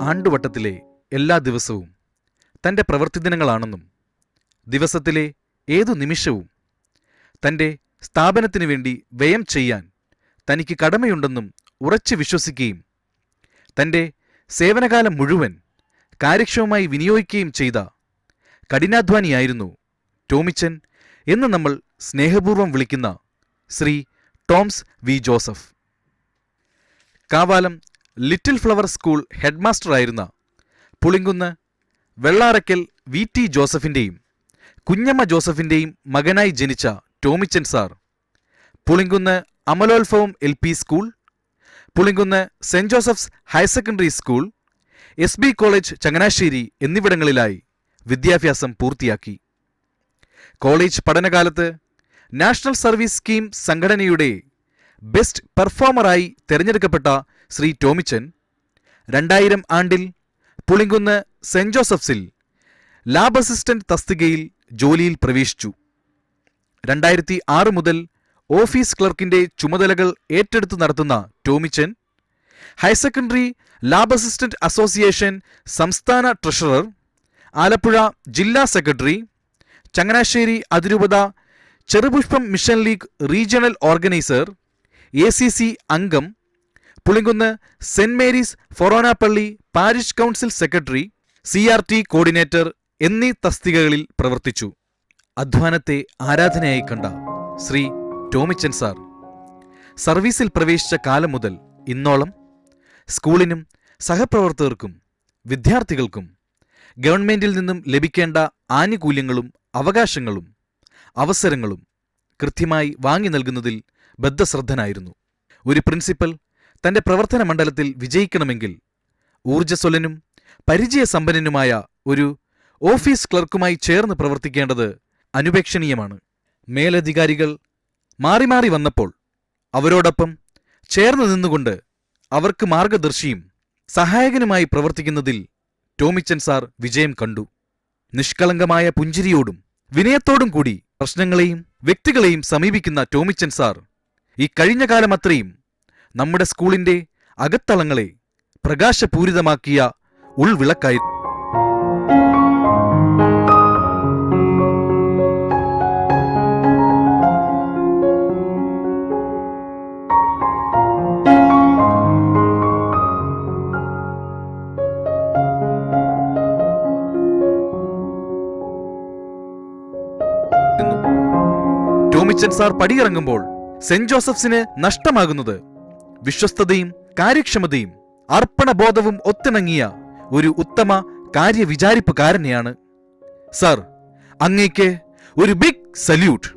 ആണ്ടുവട്ടത്തിലെ എല്ലാ ദിവസവും തൻ്റെ പ്രവൃത്തിദിനങ്ങളാണെന്നും ദിവസത്തിലെ ഏതു നിമിഷവും തൻ്റെ സ്ഥാപനത്തിനു വേണ്ടി വ്യയം ചെയ്യാൻ തനിക്ക് കടമയുണ്ടെന്നും ഉറച്ചു വിശ്വസിക്കുകയും തൻ്റെ സേവനകാലം മുഴുവൻ കാര്യക്ഷമമായി വിനിയോഗിക്കുകയും ചെയ്ത കഠിനാധ്വാനിയായിരുന്നു ടോമിച്ചൻ എന്ന് നമ്മൾ സ്നേഹപൂർവ്വം വിളിക്കുന്ന Shri Toms V Joseph. Kavalam Little Flower School ഹെഡ്മാസ്റ്ററായിരുന്ന പുളിങ്കുന്ന് വെള്ളാറയ്ക്കൽ വി ടി ജോസഫിൻ്റെയും കുഞ്ഞമ്മ ജോസഫിൻ്റെയും മകനായി ജനിച്ച Tomichan sir Pulinkunnu Amalolbhavam LP school, Pulinkunnu Saint Joseph's higher secondary school, SB college Changanassery എന്നിവിടങ്ങളിലായി വിദ്യാഭ്യാസം പൂർത്തിയാക്കി. കോളേജ് പഠനകാലത്ത് നാഷണൽ സർവീസ് സ്കീം സംഘടനയുടെ ബെസ്റ്റ് പെർഫോമറായി തിരഞ്ഞെടുക്കപ്പെട്ട ശ്രീ ടോമിച്ചൻ 2000 ആണ്ടിൽ പുളിങ്കുന്ന് സെന്റ് ജോസഫ്സിൽ ലാബ് അസിസ്റ്റന്റ് തസ്തികയിൽ ജോലിയിൽ പ്രവേശിച്ചു. 2006 മുതൽ ഓഫീസ് ക്ലർക്കിന്റെ ചുമതലകൾ ഏറ്റെടുത്ത് നടത്തുന്ന Tomichan higher secondary lab assistant association സംസ്ഥാന ട്രഷറർ, ആലപ്പുഴ ജില്ലാ സെക്രട്ടറി, ചങ്ങനാശ്ശേരി അതിരൂപത Cherupushpam mission league regional organiser, ACC അംഗം, പുളിങ്കുന്ന് സെന്റ് മേരീസ് ഫൊറോനാപ്പള്ളി parish council secretary, CRT coordinator എന്നീ തസ്തികകളിൽ പ്രവർത്തിച്ചു. അധ്വാനത്തെ ആരാധനയായി കണ്ട ശ്രീ ടോമിച്ചൻ സാർ സർവീസിൽ പ്രവേശിച്ച കാലം മുതൽ ഇന്നോളം സ്കൂളിനും സഹപ്രവർത്തകർക്കും വിദ്യാർത്ഥികൾക്കും ഗവൺമെന്റിൽ നിന്നും ലഭിക്കേണ്ട ആനുകൂല്യങ്ങളും അവകാശങ്ങളും അവസരങ്ങളും കൃത്യമായി വാങ്ങി നൽകുന്നതിൽ ബദ്ധശ്രദ്ധനായിരുന്നു. ഒരു പ്രിൻസിപ്പൽ തൻ്റെ പ്രവർത്തന മണ്ഡലത്തിൽ വിജയിക്കണമെങ്കിൽ ഊർജ്ജസ്വലനും പരിചയസമ്പന്നനുമായ ഒരു ഓഫീസ് ക്ലർക്കുമായി ചേർന്ന് പ്രവർത്തിക്കേണ്ടത് അനുപേക്ഷണീയമാണ്. മേലധികാരികൾ മാറി മാറി വന്നപ്പോൾ അവരോടൊപ്പം ചേർന്ന് നിന്നുകൊണ്ട് അവർക്ക് മാർഗദർശിയും സഹായകനുമായി പ്രവർത്തിക്കുന്നതിൽ ടോമിച്ചൻ സാർ വിജയം കണ്ടു. നിഷ്കളങ്കമായ പുഞ്ചിരിയോടും വിനയത്തോടും കൂടി പ്രശ്നങ്ങളെയും വ്യക്തികളെയും സമീപിക്കുന്ന ടോമിച്ചൻ സാർ ഈ കഴിഞ്ഞ കാലമത്രയും നമ്മുടെ സ്കൂളിന്റെ അകത്തളങ്ങളെ പ്രകാശപൂരിതമാക്കിയ ഉൾവിളക്കായിരുന്നു. ടോമിച്ചൻ സാർ പടിയിറങ്ങുമ്പോൾ സെന്റ് ജോസഫ്സിന് നഷ്ടമാകുന്നത് വിശ്വസ്തതയും കാര്യക്ഷമതയും അർപ്പണബോധവും ഒത്തിണങ്ങിയ ഒരു ഉത്തമ കാര്യവിചാരിപ്പുകാരനെയാണ്. സാർ, അങ്ങേക്ക് ഒരു ബിഗ് സല്യൂട്ട്.